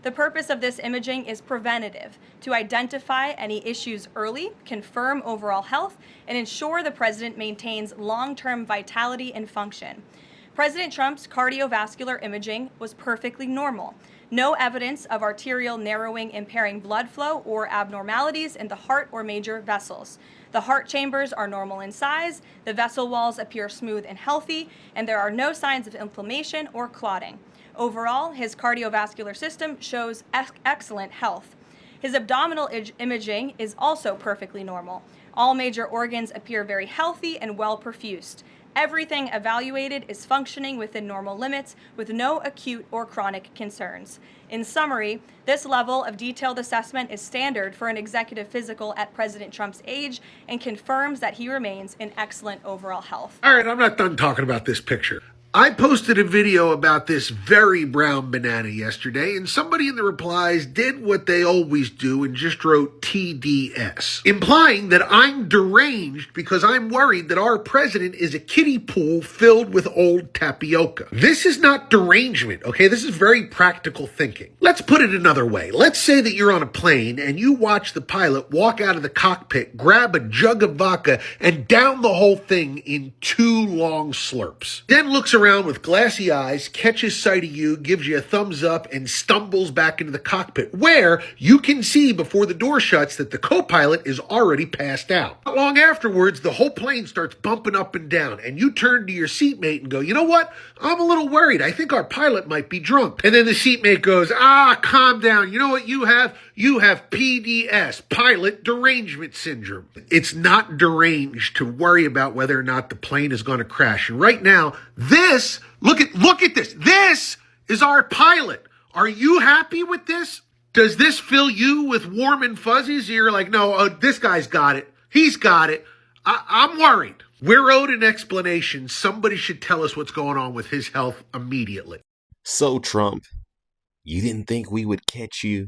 The purpose of this imaging is preventative, to identify any issues early, confirm overall health, and ensure the president maintains long-term vitality and function. President Trump's cardiovascular imaging was perfectly normal. No evidence of arterial narrowing impairing blood flow or abnormalities in the heart or major vessels. The heart chambers are normal in size, the vessel walls appear smooth and healthy, and there are no signs of inflammation or clotting. Overall, his cardiovascular system shows excellent health. His abdominal imaging is also perfectly normal. All major organs appear very healthy and well perfused. Everything evaluated is functioning within normal limits with no acute or chronic concerns. In summary, this level of detailed assessment is standard for an executive physical at President Trump's age and confirms that he remains in excellent overall health. All right, I'm not done talking about this picture. I posted a video about this very brown banana yesterday, and somebody in the replies did what they always do and just wrote TDS, implying that I'm deranged because I'm worried that our president is a kiddie pool filled with old tapioca. This is not derangement, okay? This is very practical thinking. Let's put it another way. Let's say that you're on a plane and you watch the pilot walk out of the cockpit, grab a jug of vodka, and down the whole thing in 2 long slurps. Then looks around with glassy eyes, catches sight of you, gives you a thumbs up, and stumbles back into the cockpit, where you can see before the door shuts that the co-pilot is already passed out. Not long afterwards, the whole plane starts bumping up and down, and you turn to your seatmate and go, you know what? I'm a little worried. I think our pilot might be drunk. And then the seatmate goes, calm down. You know what you have? You have PDS, pilot derangement syndrome. It's not deranged to worry about whether or not the plane is going to crash. And right now, look at this. This is our pilot. Are you happy with this? Does this fill you with warm and fuzzies? You're like, no, this guy's got it. He's got it. I'm worried. We're owed an explanation. Somebody should tell us what's going on with his health immediately. So, Trump, you didn't think we would catch you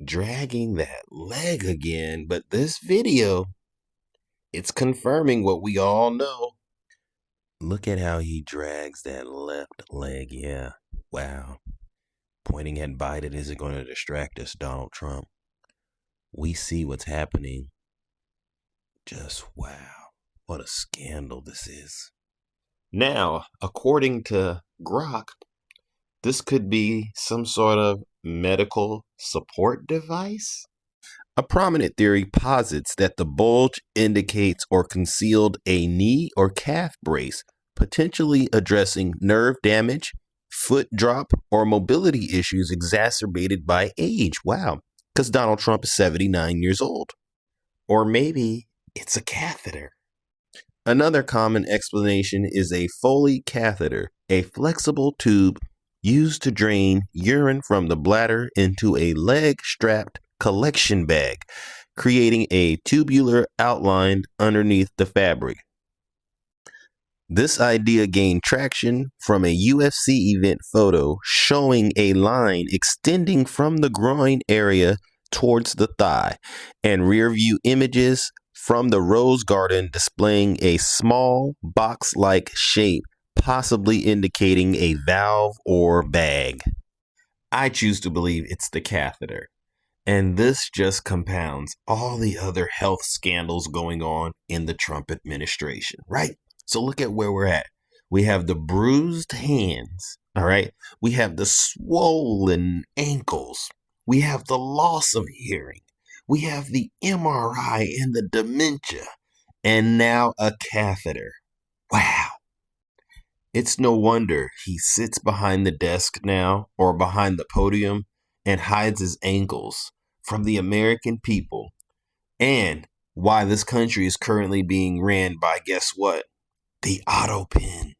dragging that leg again, but this video, it's confirming what we all know. Look at how he drags that left leg. Yeah. Wow. Pointing at Biden isn't going to distract us, Donald Trump. We see what's happening. Just wow. What a scandal this is. Now, according to Grok, this could be some sort of medical support device. A prominent theory posits that the bulge indicates or concealed a knee or calf brace, potentially addressing nerve damage, foot drop, or mobility issues exacerbated by age. Wow, because Donald Trump is 79 years old. Or maybe it's a catheter. Another common explanation is a Foley catheter, a flexible tube used to drain urine from the bladder into a leg-strapped collection bag, creating a tubular outline underneath the fabric. This idea gained traction from a UFC event photo showing a line extending from the groin area towards the thigh, and rear-view images from the Rose Garden displaying a small box-like shape, possibly indicating a valve or bag. I choose to believe it's the catheter. And this just compounds all the other health scandals going on in the Trump administration, right? So look at where we're at. We have the bruised hands, all right? We have the swollen ankles. We have the loss of hearing. We have the MRI and the dementia. And now a catheter. Wow. It's no wonder he sits behind the desk now or behind the podium and hides his ankles from the American people, and why this country is currently being ran by, guess what? The auto pen.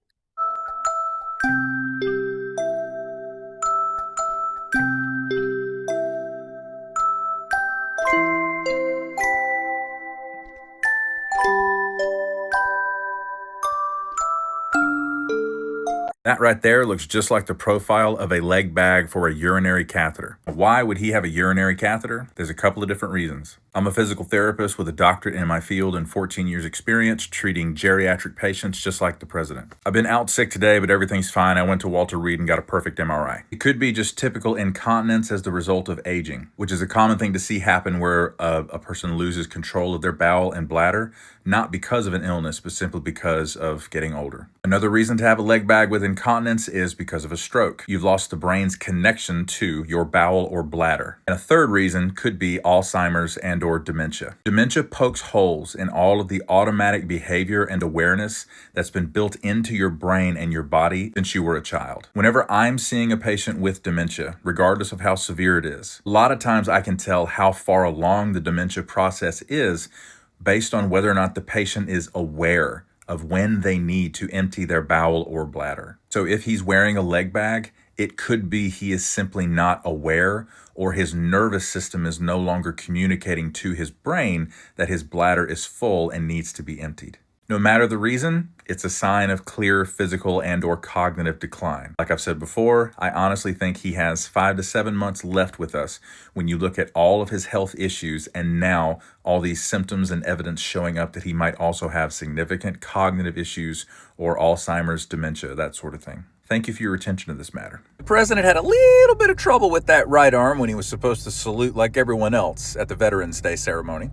That right there looks just like the profile of a leg bag for a urinary catheter. Why would he have a urinary catheter? There's a couple of different reasons. I'm a physical therapist with a doctorate in my field and 14 years experience treating geriatric patients just like the president. I've been out sick today, but everything's fine. I went to Walter Reed and got a perfect MRI. It could be just typical incontinence as the result of aging, which is a common thing to see happen where a person loses control of their bowel and bladder, not because of an illness, but simply because of getting older. Another reason to have a leg bag with incontinence is because of a stroke. You've lost the brain's connection to your bowel or bladder. And a third reason could be Alzheimer's and or dementia. Dementia pokes holes in all of the automatic behavior and awareness that's been built into your brain and your body since you were a child. Whenever I'm seeing a patient with dementia, regardless of how severe it is, a lot of times I can tell how far along the dementia process is based on whether or not the patient is aware of when they need to empty their bowel or bladder. So if he's wearing a leg bag, it could be he is simply not aware, or his nervous system is no longer communicating to his brain that his bladder is full and needs to be emptied. No matter the reason, it's a sign of clear physical and or cognitive decline. Like I've said before, I honestly think he has 5 to 7 months left with us when you look at all of his health issues and now all these symptoms and evidence showing up that he might also have significant cognitive issues or Alzheimer's, dementia, that sort of thing. Thank you for your attention to this matter. The president had a little bit of trouble with that right arm when he was supposed to salute like everyone else at the Veterans Day ceremony.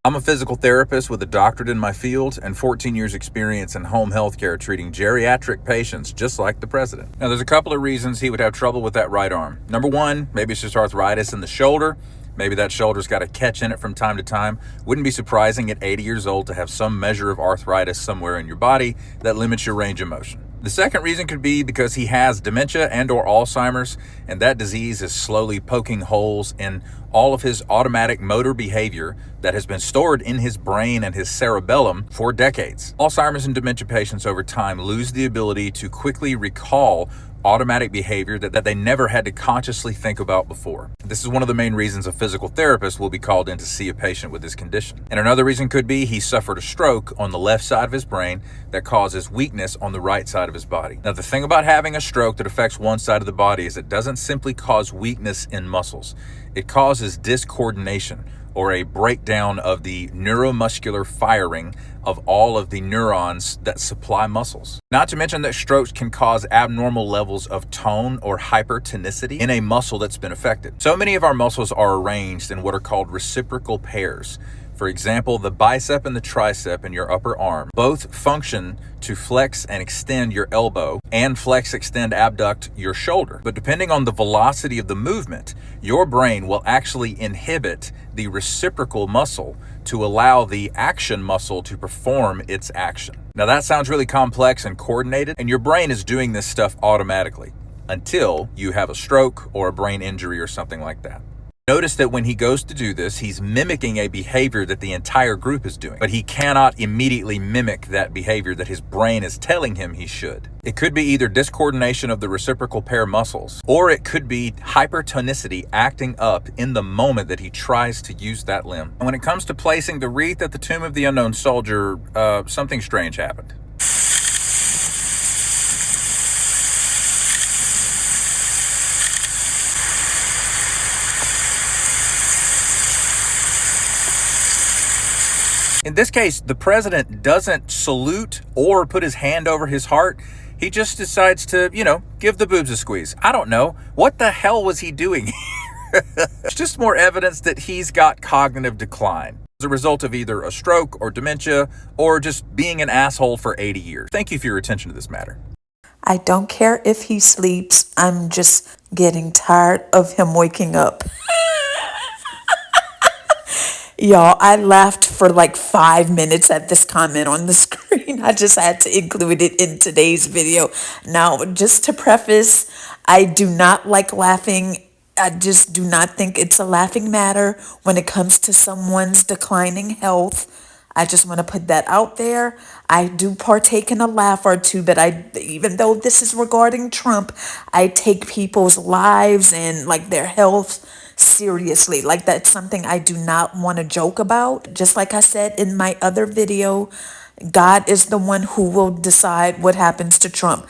I'm a physical therapist with a doctorate in my field and 14 years experience in home health care treating geriatric patients just like the president. Now, there's a couple of reasons he would have trouble with that right arm. Number one, maybe it's just arthritis in the shoulder. Maybe that shoulder's got a catch in it from time to time. Wouldn't be surprising at 80 years old to have some measure of arthritis somewhere in your body that limits your range of motion. The second reason could be because he has dementia and or Alzheimer's, and that disease is slowly poking holes in all of his automatic motor behavior that has been stored in his brain and his cerebellum for decades. Alzheimer's and dementia patients over time lose the ability to quickly recall automatic behavior that they never had to consciously think about before. This is one of the main reasons a physical therapist will be called in to see a patient with this condition. And another reason could be he suffered a stroke on the left side of his brain that causes weakness on the right side of his body. Now, the thing about having a stroke that affects one side of the body is it doesn't simply cause weakness in muscles. It causes discoordination, or a breakdown of the neuromuscular firing of all of the neurons that supply muscles. Not to mention that strokes can cause abnormal levels of tone or hypertonicity in a muscle that's been affected. So many of our muscles are arranged in what are called reciprocal pairs. For example, the bicep and the tricep in your upper arm both function to flex and extend your elbow and flex, extend, abduct your shoulder. But depending on the velocity of the movement, your brain will actually inhibit the reciprocal muscle to allow the action muscle to perform its action. Now that sounds really complex and coordinated, and your brain is doing this stuff automatically until you have a stroke or a brain injury or something like that. Notice that when he goes to do this, he's mimicking a behavior that the entire group is doing, but he cannot immediately mimic that behavior that his brain is telling him he should. It could be either discoordination of the reciprocal pair muscles, or it could be hypertonicity acting up in the moment that he tries to use that limb. And when it comes to placing the wreath at the tomb of the unknown soldier, something strange happened. In this case, the president doesn't salute or put his hand over his heart. He just decides to, give the boobs a squeeze. I don't know. What the hell was he doing here? It's just more evidence that he's got cognitive decline as a result of either a stroke or dementia or just being an asshole for 80 years. Thank you for your attention to this matter. I don't care if he sleeps. I'm just getting tired of him waking up. Y'all, I laughed for like 5 minutes at this comment on the screen. I just had to include it in today's video. Now, just to preface, I do not like laughing. I just do not think it's a laughing matter when it comes to someone's declining health. I just want to put that out there. I do partake in a laugh or two, but even though this is regarding Trump, I take people's lives and like their health seriously. Like, that's something I do not want to joke about. Just like I said in my other video, God is the one who will decide what happens to Trump.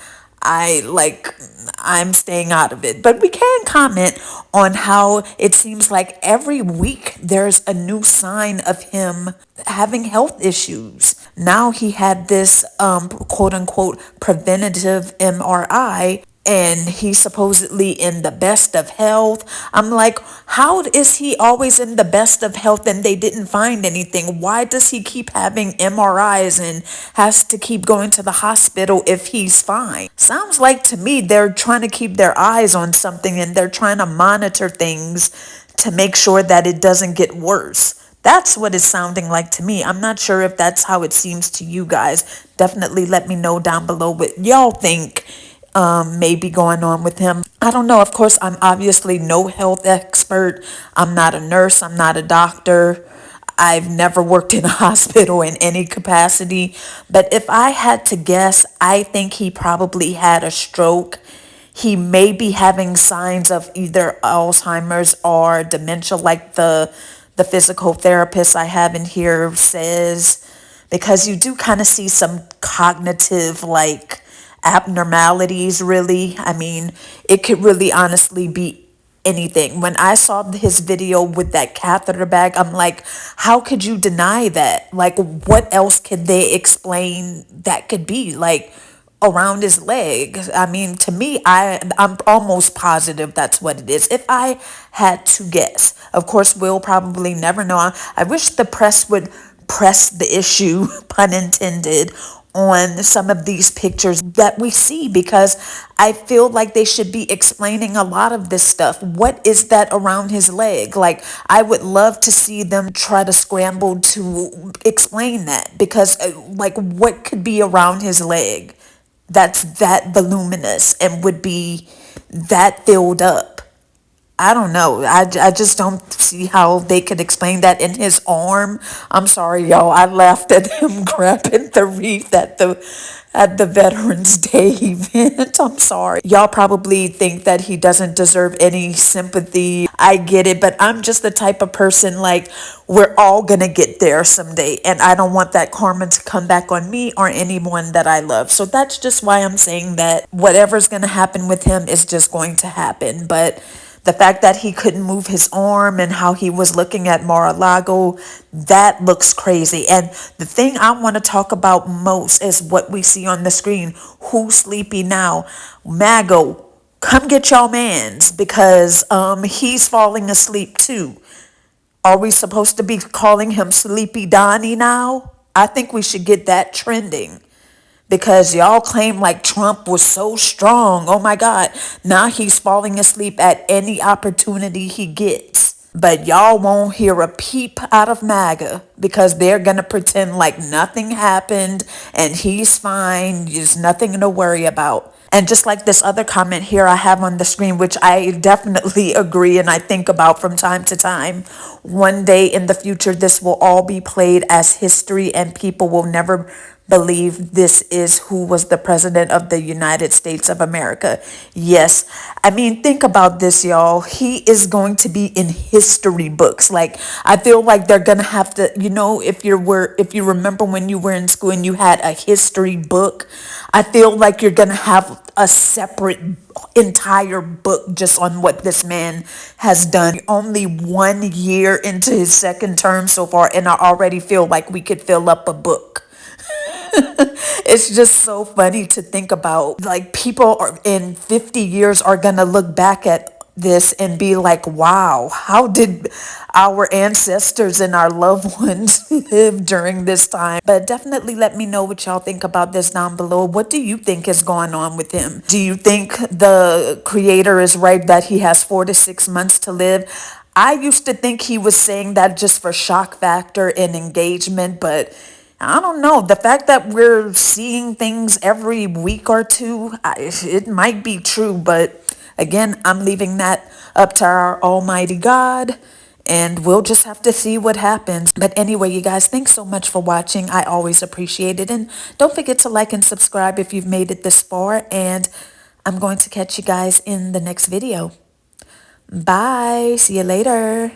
I'm staying out of it. But we can comment on how it seems like every week there's a new sign of him having health issues. Now he had this quote unquote preventative MRI, and he's supposedly in the best of health. I'm like, how is he always in the best of health and they didn't find anything? Why does he keep having MRIs and has to keep going to the hospital if he's fine? Sounds like to me they're trying to keep their eyes on something and they're trying to monitor things to make sure that it doesn't get worse. That's what it's sounding like to me. I'm not sure if that's how it seems to you guys. Definitely let me know down below what y'all think may be going on with him. I don't know. Of course, I'm obviously no health expert. I'm not a nurse. I'm not a doctor. I've never worked in a hospital in any capacity. But if I had to guess, I think he probably had a stroke. He may be having signs of either Alzheimer's or dementia, like the physical therapist I have in here says, because you do kind of see some cognitive like abnormalities, really. I mean, it could really honestly be anything. When I saw his video with that catheter bag, I'm like, how could you deny that? Like, what else could they explain that could be? Like, around his leg. I mean, to me, I'm almost positive that's what it is. If I had to guess, of course, we'll probably never know. I wish the press would press the issue, pun intended, on some of these pictures that we see, because I feel like they should be explaining a lot of this stuff. What is that around his leg? Like, I would love to see them try to scramble to explain that, because like, what could be around his leg that's that voluminous and would be that filled up? I don't know. I just don't see how they could explain that. In his arm. I'm sorry, y'all. I laughed at him grabbing the wreath at the Veterans Day event. I'm sorry. Y'all probably think that he doesn't deserve any sympathy. I get it, but I'm just the type of person, like, we're all gonna get there someday, and I don't want that karma to come back on me or anyone that I love. So that's just why I'm saying that whatever's gonna happen with him is just going to happen. But the fact that he couldn't move his arm and how he was looking at Mar-a-Lago, that looks crazy. And the thing I want to talk about most is what we see on the screen. Who's sleepy now? Mago, come get your mans, because he's falling asleep too. Are we supposed to be calling him Sleepy Donnie now? I think we should get that trending, because y'all claim like Trump was so strong. Oh my God. Now he's falling asleep at any opportunity he gets. But y'all won't hear a peep out of MAGA, because they're going to pretend like nothing happened and he's fine. There's nothing to worry about. And just like this other comment here I have on the screen, which I definitely agree and I think about from time to time, one day in the future, this will all be played as history and people will never believe this is who was the president of the United States of America. Yes. I mean, think about this, y'all. He is going to be in history books. Like, I feel like they're going to have to, if you remember when you were in school and you had a history book, I feel like you're going to have a separate entire book just on what this man has done. Only 1 year into his second term so far, and I already feel like we could fill up a book. It's just so funny to think about. Like, people in 50 years are gonna look back at this and be like, wow, how did our ancestors and our loved ones live during this time? But definitely let me know what y'all think about this down below. What do you think is going on with him? Do you think the creator is right that he has 4 to 6 months to live? I used to think he was saying that just for shock factor and engagement, but I don't know. The fact that we're seeing things every week or two, it might be true. But again, I'm leaving that up to our almighty God, and we'll just have to see what happens. But anyway, you guys, thanks so much for watching. I always appreciate it. And don't forget to like and subscribe if you've made it this far. And I'm going to catch you guys in the next video. Bye. See you later.